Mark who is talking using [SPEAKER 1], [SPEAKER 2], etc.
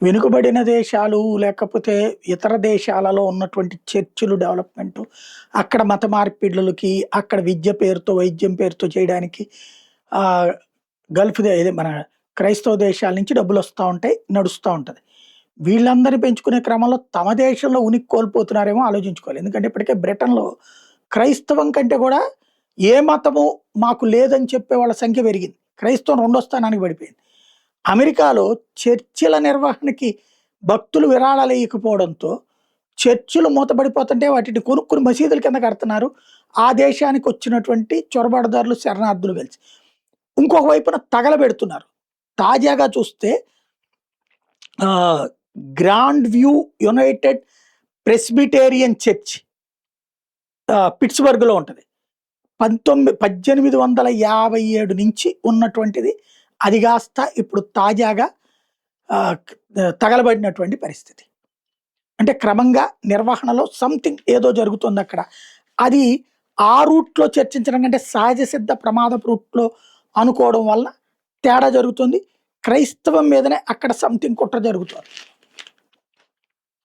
[SPEAKER 1] వెనుకబడిన దేశాలు లేకపోతే ఇతర దేశాలలో ఉన్నటువంటి చర్చిలు డెవలప్‌మెంటు, అక్కడ మత మార్పిడులకి, అక్కడ విద్య పేరుతో, వైద్యం పేరుతో చేయడానికి ఆహ్, ఇదే మన క్రైస్తవ దేశాల నుంచి డబ్బులొస్తా ఉంటాయి. నడుస్తా ఉంటది. వీళ్ళందరిని పెంచుకునే క్రమంలో తమ దేశంలో ఉనికి కోల్పోతున్నారేమో ఆలోచించుకోవాలి. ఎందుకంటే ఇప్పటికే బ్రిటన్‌లో క్రైస్తవం కంటే కూడా ఏ మతము మాకు లేదని చెప్పే వాళ్ళ సంఖ్య పెరిగింది. క్రైస్తవం రెండో స్థానానికి పడిపోయింది. అమెరికాలో చర్చిల నిర్వహణకి భక్తులు విరాళాలెయ్యకపోవడంతో, చర్చులు మూతబడిపోతుంటే వాటిని కొనుక్కొని మసీదుల కింద కడుతున్నారు. ఆ దేశానికొచ్చినటువంటి చొరబాటుదారులు, శరణార్థులు కలిసి. ఇంకొక వైపున తగలబెడుతున్నారు. తాజాగా చూస్తే ఆహ్, grand view united presbyterian church పిట్స్‌బర్గ్‌లో ఉంటది. 1857 నుంచి ఉన్నటువంటిది. అది కాస్త ఇప్పుడు తాజాగా ఆహ్, తగలబడినటువంటి పరిస్థితి. అంటే క్రమంగా నిర్వహణలో సంథింగ్ ఏదో జరుగుతుందక్కడ. అది ఆ రూట్‌లో చర్చించడం కంటే సహజ సిద్ధ ప్రమాదపు రూట్‌లో అనుకోవడం వల్ల తేడా జరుగుతుంది. క్రైస్తవం మీదనే అక్కడ సంథింగ్ కుట్ర జరుగుతోంది.